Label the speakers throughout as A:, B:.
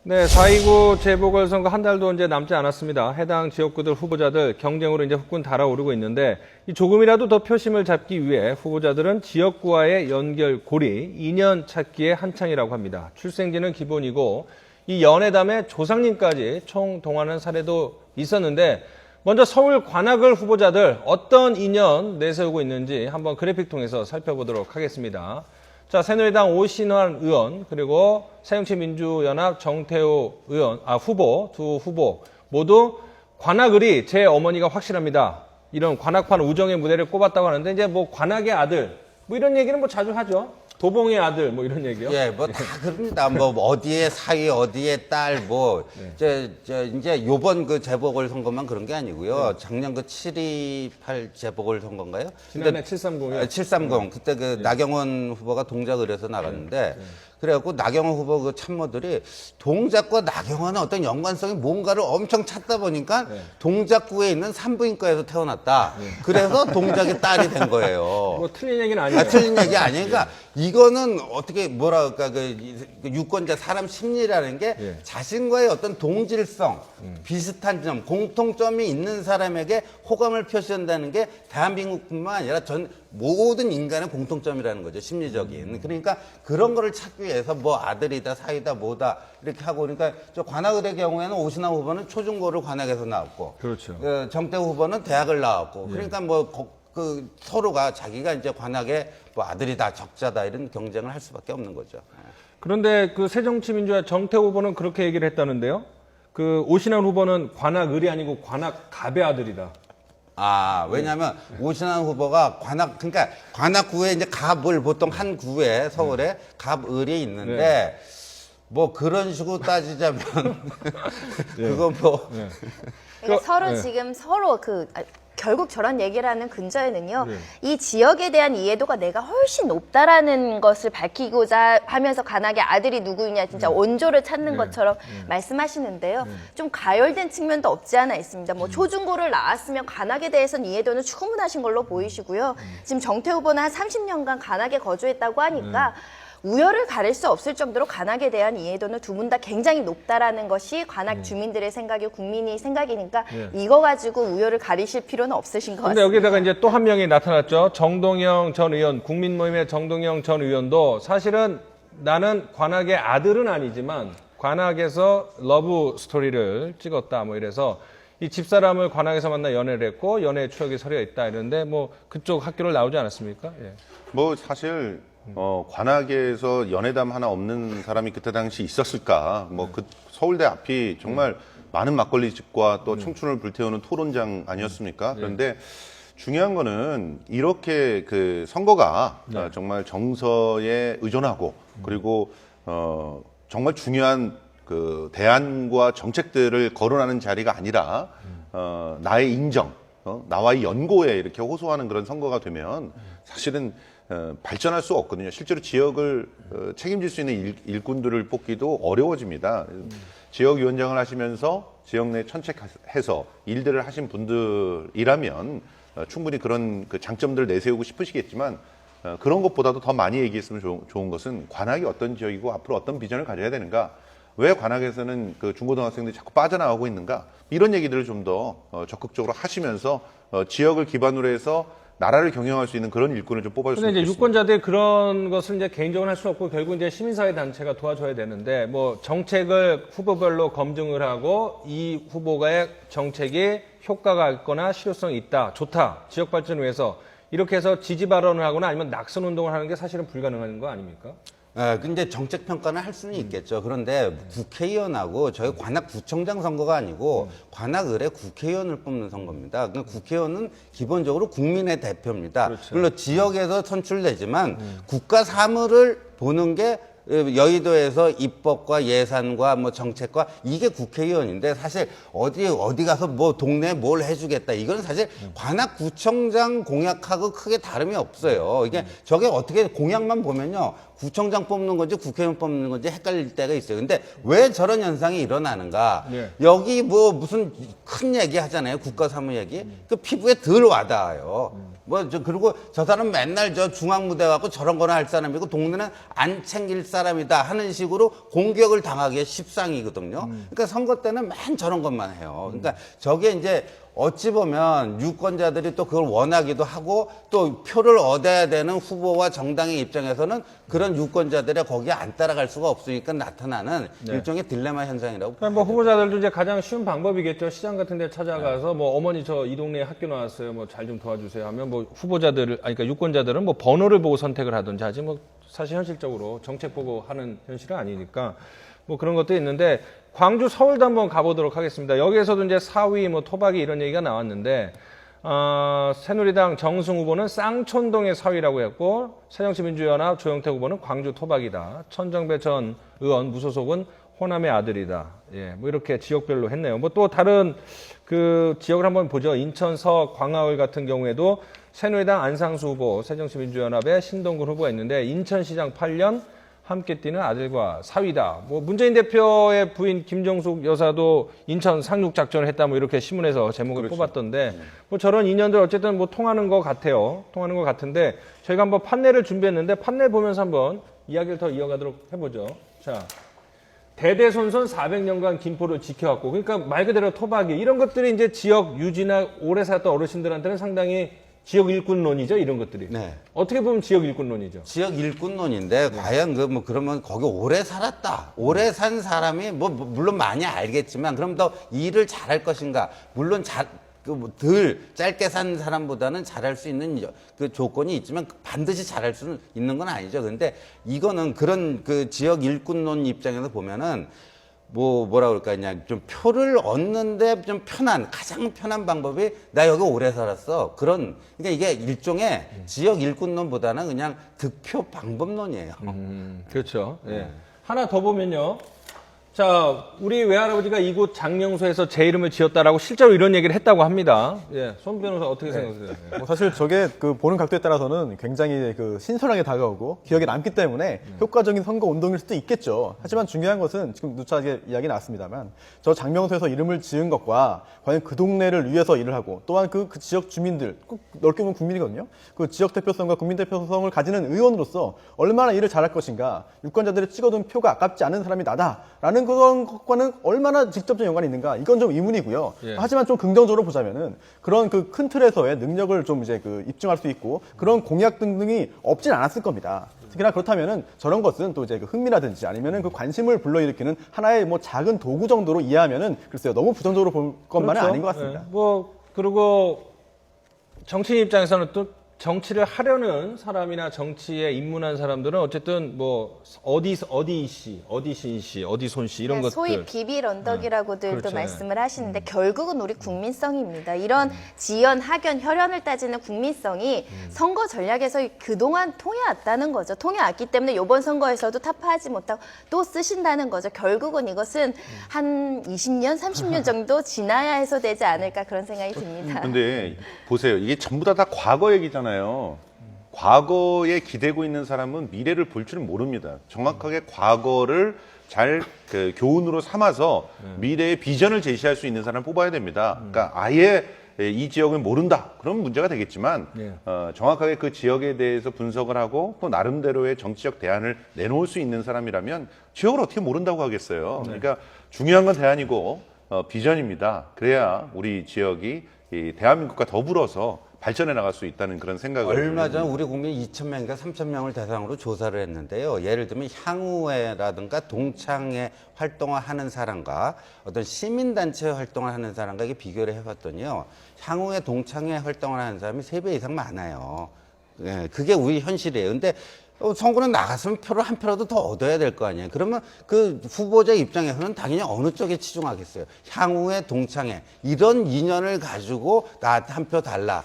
A: 네, 4.29 재보궐선거 한 달도 이제 남지 않았습니다. 해당 지역구들 후보자들 경쟁으로 이제 후끈 달아오르고 있는데 이 조금이라도 더 표심을 잡기 위해 후보자들은 지역구와의 연결고리, 인연 찾기에 한창이라고 합니다. 출생지는 기본이고 이 연회담에 조상님까지 총동원한 사례도 있었는데 먼저 서울 관악을 후보자들 어떤 인연 내세우고 있는지 한번 그래픽 통해서 살펴보도록 하겠습니다. 자, 새누리당 오신환 의원 그리고 새정치민주연합 정태호 의원 후보 두 후보 모두 관악을이 제 어머니가 확실합니다. 이런 관악판 우정의 무대를 꼽았다고 하는데 이제 뭐 관악의 아들 뭐 이런 얘기는 뭐 자주 하죠. 도봉의 아들 뭐 이런 얘기요.
B: 예, 뭐 다 그럽니다. 뭐 어디에 사위, 어디에 딸, 뭐 이제 요번 그 재보궐 선거만 그런 게 아니고요. 작년 그 7.28 재보궐 선거인가요?
A: 지난해 730이요.
B: 730 그때 그 나경원 후보가 동작을 해서 나갔는데 그래갖고 나경원 후보 그 참모들이 동작과 나경원은 어떤 연관성이 뭔가를 엄청 찾다 보니까 동작구에 있는 산부인과에서 태어났다. 그래서 동작의 딸이 된 거예요.
A: 뭐 틀린 얘기는 아니에요.
B: 틀린 얘기 아니니까 이거는 어떻게 뭐라 그럴까 그 유권자 사람 심리라는 게 자신과의 어떤 동질성, 비슷한 점, 공통점이 있는 사람에게 호감을 표시한다는 게 대한민국뿐만 아니라 전 모든 인간의 공통점이라는 거죠, 심리적인. 그러니까 그런 거를 찾기 위해서 뭐 아들이다, 사이다, 뭐다 이렇게 하고 그러니까 저 관악의 경우에는 오신환 후보는 초중고를 관악에서 나왔고,
A: 그렇죠.
B: 정태호 후보는 대학을 나왔고, 그러니까 뭐 그 서로가 자기가 이제 관악의 뭐 아들이다, 적자다 이런 경쟁을 할 수밖에 없는 거죠.
A: 그런데 그 새정치민주화 정태호 후보는 그렇게 얘기를 했다는데요. 그 오신환 후보는 관악을이 아니고 관악갑의 아들이다.
B: 왜냐면 오신환 후보가 그러니까 관악구에 이제 갑을 보통 한 구에 서울에 갑을이 있는데 뭐 그런 식으로 따지자면 그거 뭐
C: 그러니까 서로 지금 서로 결국 저런 얘기를 하는 근저에는요, 이 지역에 대한 이해도가 내가 훨씬 높다라는 것을 밝히고자 하면서 관악의 아들이 누구냐 진짜 원조를 찾는 것처럼 말씀하시는데요. 좀 가열된 측면도 없지 않아 있습니다. 뭐 초중고를 나왔으면 관악에 대해서는 이해도는 충분하신 걸로 보이시고요. 지금 정태호 후보는 한 30년간 관악에 거주했다고 하니까 우열을 가릴 수 없을 정도로 관악에 대한 이해도는 두 분 다 굉장히 높다라는 것이 관악 주민들의 생각이고 국민의 생각이니까 이거 가지고 우열을 가리실 필요는 없으신 것
A: 근데
C: 같습니다.
A: 여기다가 이제 또 한 명이 나타났죠. 정동영 전 의원, 국민모임의 정동영 전 의원도 사실은 나는 관악의 아들은 아니지만 관악에서 러브 스토리를 찍었다 뭐 이래서 이 집사람을 관악에서 만나 연애를 했고 연애 추억이 서려 있다 이러는데 뭐 그쪽 학교를 나오지 않았습니까? 예.
D: 뭐 사실 관악에서 연회담 하나 없는 사람이 그때 당시 있었을까? 뭐 그 서울대 앞이 정말 많은 막걸리 집과 또 청춘을 불태우는 토론장 아니었습니까? 그런데 중요한 거는 이렇게 그 선거가 정말 정서에 의존하고 그리고 정말 중요한 그 대안과 정책들을 거론하는 자리가 아니라 나의 인정, 나와의 연고에 이렇게 호소하는 그런 선거가 되면 사실은 발전할 수 없거든요. 실제로 지역을 책임질 수 있는 일꾼들을 뽑기도 어려워집니다. 지역위원장을 하시면서 지역 내 천책해서 일들을 하신 분들이라면 충분히 그런 그 장점들을 내세우고 싶으시겠지만 그런 것보다도 더 많이 얘기했으면 좋은 것은 관악이 어떤 지역이고 앞으로 어떤 비전을 가져야 되는가, 왜 관악에서는 그 중고등학생들이 자꾸 빠져나가고 있는가, 이런 얘기들을 좀 더 적극적으로 하시면서 지역을 기반으로 해서 나라를 경영할 수 있는 그런 일꾼을 좀 뽑아줬으면
A: 근데 이제
D: 좋겠습니다.
A: 유권자들이 그런 것을 이제 개인적으로 할 수 없고 결국 이제 시민사회 단체가 도와줘야 되는데 뭐 정책을 후보별로 검증을 하고 이 후보가의 정책이 효과가 있거나 실효성이 있다, 좋다, 지역 발전을 위해서 이렇게 해서 지지 발언을 하거나 아니면 낙선 운동을 하는 게 사실은 불가능한 거 아닙니까?
B: 근데 정책 평가는 할 수는 있겠죠. 그런데 국회의원하고 저희 관악구청장 선거가 아니고 관악을의 국회의원을 뽑는 선거입니다. 그러니까 국회의원은 기본적으로 국민의 대표입니다.
A: 그렇죠.
B: 물론 지역에서 선출되지만 국가 사무를 보는 게 여의도에서 입법과 예산과 뭐 정책과 이게 국회의원인데 사실 어디 가서 뭐 동네에 뭘 해주겠다 이건 사실 관악구청장 공약하고 크게 다름이 없어요. 이게 저게 어떻게 공약만 보면요 구청장 뽑는 건지 국회의원 뽑는 건지 헷갈릴 때가 있어요. 근데 왜 저런 현상이 일어나는가?
A: 네.
B: 여기 뭐 무슨 큰 얘기 하잖아요. 국가 사무 얘기. 그 피부에 덜 와닿아요. 그리고 저 사람 맨날 저 중앙무대 갖고 저런 거나 할 사람이고 동네는 안 챙길 사람이다 하는 식으로 공격을 당하기에 십상이거든요. 그러니까 선거 때는 맨 저런 것만 해요. 그러니까 저게 이제 어찌 보면 유권자들이 또 그걸 원하기도 하고 또 표를 얻어야 되는 후보와 정당의 입장에서는 그런 유권자들이 거기에 안 따라갈 수가 없으니까 나타나는 일종의 딜레마 현상이라고.
A: 그러니까 뭐 후보자들도 이제 가장 쉬운 방법이겠죠. 시장 같은 데 찾아가서 뭐 어머니 저 이 동네에 학교 나왔어요. 뭐 잘 좀 도와주세요 하면 뭐 후보자들을, 아니 그러니까 유권자들은 뭐 번호를 보고 선택을 하든지 하지 뭐 사실 현실적으로 정책 보고 하는 현실은 아니니까 뭐 그런 것도 있는데 광주, 서울도 한번 가보도록 하겠습니다. 여기에서도 이제 사위, 뭐 토박이 이런 얘기가 나왔는데, 새누리당 정승 후보는 쌍촌동의 사위라고 했고, 새정치민주연합 조영태 후보는 광주 토박이다. 천정배 전 의원 무소속은 호남의 아들이다. 예, 뭐 이렇게 지역별로 했네요. 뭐 또 다른 그 지역을 한번 보죠. 인천 서 광화을 같은 경우에도 새누리당 안상수 후보, 새정치민주연합의 신동근 후보가 있는데, 인천시장 8년, 함께 뛰는 아들과 사위다. 뭐 문재인 대표의 부인 김정숙 여사도 인천 상륙 작전을 했다. 뭐 이렇게 신문에서 제목을 뽑았던데 뭐 저런 인연들 어쨌든 뭐 통하는 것 같아요. 통하는 것 같은데 저희가 한번 판넬을 준비했는데 판넬 보면서 한번 이야기를 더 이어가도록 해보죠. 자, 대대손손 400년간 김포를 지켜왔고 그러니까 말 그대로 토박이 이런 것들이 이제 지역 유지나 오래 살았던 어르신들한테는 상당히 지역 일꾼론이죠, 이런 것들이.
B: 네.
A: 어떻게 보면 지역 일꾼론이죠.
B: 지역 일꾼론인데 과연 그 뭐 그러면 거기 오래 살았다. 오래 산 사람이 뭐 물론 많이 알겠지만 그럼 더 일을 잘할 것인가? 물론 덜 짧게 산 사람보다는 잘할 수 있는 그 조건이 있지만 반드시 잘할 수는 있는 건 아니죠. 근데 이거는 그런 그 지역 일꾼론 입장에서 보면은 뭐라 그럴까, 그냥 좀 표를 얻는데 좀 가장 편한 방법이 나 여기 오래 살았어. 그러니까 이게 일종의 지역 일꾼론보다는 그냥 득표 방법론이에요.
A: 그렇죠. 예. 하나 더 보면요. 자, 우리 외할아버지가 이곳 장명소에서 제 이름을 지었다라고 실제로 이런 얘기를 했다고 합니다. 예. 손 변호사 어떻게 생각하세요? 예.
E: 뭐 사실 저게 그 보는 각도에 따라서는 굉장히 그 신선하게 다가오고 기억에 남기 때문에 효과적인 선거 운동일 수도 있겠죠. 하지만 중요한 것은 지금 누차 이야기 나왔습니다만 저 장명소에서 이름을 지은 것과 과연 그 동네를 위해서 일을 하고 또한 그 지역 주민들, 꼭 넓게 보면 국민이거든요. 그 지역 대표성과 국민 대표성을 가지는 의원으로서 얼마나 일을 잘할 것인가, 유권자들이 찍어둔 표가 아깝지 않은 사람이 나다라는 그런 것과는 얼마나 직접적인 연관이 있는가, 이건 좀 의문이고요.
A: 예.
E: 하지만 좀 긍정적으로 보자면은 그런 그 큰 틀에서의 능력을 좀 이제 그 입증할 수 있고 그런 공약 등등이 없진 않았을 겁니다. 특히나 그렇다면은 저런 것은 또 이제 그 흥미라든지 아니면은 그 관심을 불러일으키는 하나의 뭐 작은 도구 정도로 이해하면은 글쎄요, 너무 부정적으로 볼 것만은
A: 그렇죠.
E: 아닌 것 같습니다.
A: 예. 뭐 그리고 정치인 입장에서는 또 정치를 하려는 사람이나 정치에 입문한 사람들은 어쨌든 뭐 어디 씨, 어디 신 씨, 어디 손 씨 이런
C: 네,
A: 것들.
C: 소위 비빌 언덕이라고들도
A: 그렇죠.
C: 말씀을 하시는데 결국은 우리 국민성입니다. 이런 지연, 학연, 혈연을 따지는 국민성이 선거 전략에서 그동안 통해왔다는 거죠. 통해왔기 때문에 이번 선거에서도 타파하지 못하고 또 쓰신다는 거죠. 결국은 이것은 한 20년, 30년 정도 지나야 해소되지 않을까 그런 생각이 듭니다.
D: 근데 보세요. 이게 전부 다 과거 얘기잖아요. 과거에 기대고 있는 사람은 미래를 볼 줄은 모릅니다. 정확하게 과거를 잘 그 교훈으로 삼아서 미래의 비전을 제시할 수 있는 사람을 뽑아야 됩니다. 그러니까 아예 이 지역을 모른다. 그런 문제가 되겠지만
A: 예.
D: 정확하게 그 지역에 대해서 분석을 하고 또 나름대로의 정치적 대안을 내놓을 수 있는 사람이라면 지역을 어떻게 모른다고 하겠어요. 그러니까 중요한 건 대안이고 비전입니다. 그래야 우리 지역이 이 대한민국과 더불어서 발전해 나갈 수 있다는 그런 생각을.
B: 얼마 전 우리 국민 2,000명인가 3,000명을 대상으로 조사를 했는데요. 예를 들면 향후회라든가 동창회 활동을 하는 사람과 어떤 시민단체 활동을 하는 사람과 이게 비교를 해봤더니요. 향후회 동창회 활동을 하는 사람이 3배 이상 많아요. 예, 그게 우리 현실이에요. 근데 선거는 나갔으면 표를 한 표라도 더 얻어야 될 거 아니에요. 그러면 그 후보자 입장에서는 당연히 어느 쪽에 치중하겠어요. 향후회 동창회 이런 인연을 가지고 나한테 한 표 달라.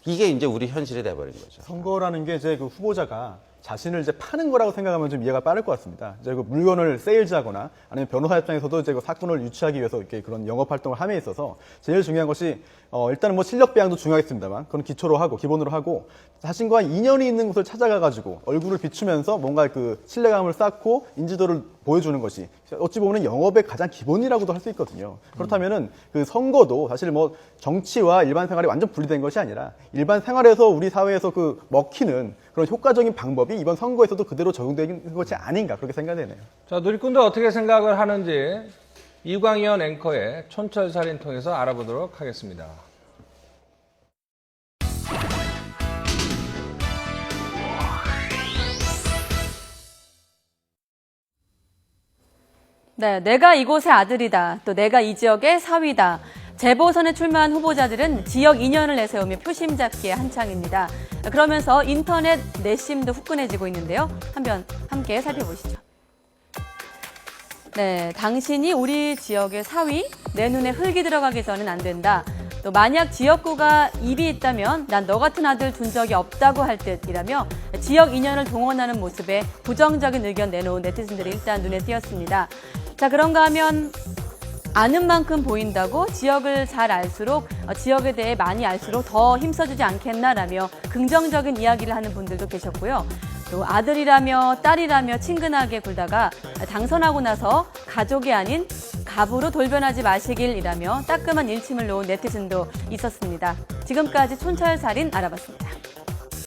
B: 이게 이제 우리 현실이 돼버린 거죠.
E: 선거라는 게 이제 그 후보자가 자신을 이제 파는 거라고 생각하면 좀 이해가 빠를 것 같습니다. 이제 그 물건을 세일즈하거나 아니면 변호사 입장에서도 이제 그 사건을 유치하기 위해서 이렇게 그런 영업 활동을 함에 있어서 제일 중요한 것이 일단은 뭐 실력 배양도 중요하겠습니다만 그건 기초로 하고 기본으로 하고 자신과 인연이 있는 곳을 찾아가가지고 얼굴을 비추면서 뭔가 그 신뢰감을 쌓고 인지도를 보여주는 것이 어찌 보면 영업의 가장 기본이라고도 할 수 있거든요. 그렇다면은 그 선거도 사실 뭐 정치와 일반 생활이 완전 분리된 것이 아니라 일반 생활에서 우리 사회에서 그 먹히는 그런 효과적인 방법이 이번 선거에서도 그대로 적용되는 것이 아닌가 그렇게 생각되네요.
A: 자, 누리꾼들 어떻게 생각을 하는지 이광현 앵커의 촌철살인 통해서 알아보도록 하겠습니다.
F: 네, 내가 이곳의 아들이다. 또 내가 이 지역의 사위다. 재보선에 출마한 후보자들은 지역 인연을 내세우며 표심 잡기에 한창입니다. 그러면서 인터넷 내심도 후끈해지고 있는데요. 한번 함께 살펴보시죠. 네, 당신이 우리 지역의 사위, 내 눈에 흙이 들어가기 전엔 안 된다. 또 만약 지역구가 입이 있다면 난 너 같은 아들 둔 적이 없다고 할 듯이라며 지역 인연을 동원하는 모습에 부정적인 의견 내놓은 네티즌들이 일단 눈에 띄었습니다. 자, 그런가 하면 아는 만큼 보인다고 지역을 잘 알수록 지역에 대해 많이 알수록 더 힘써주지 않겠나라며 긍정적인 이야기를 하는 분들도 계셨고요. 또 아들이라며 딸이라며 친근하게 굴다가 당선하고 나서 가족이 아닌 갑으로 돌변하지 마시길이라며 따끔한 일침을 놓은 네티즌도 있었습니다. 지금까지 촌철살인 알아봤습니다.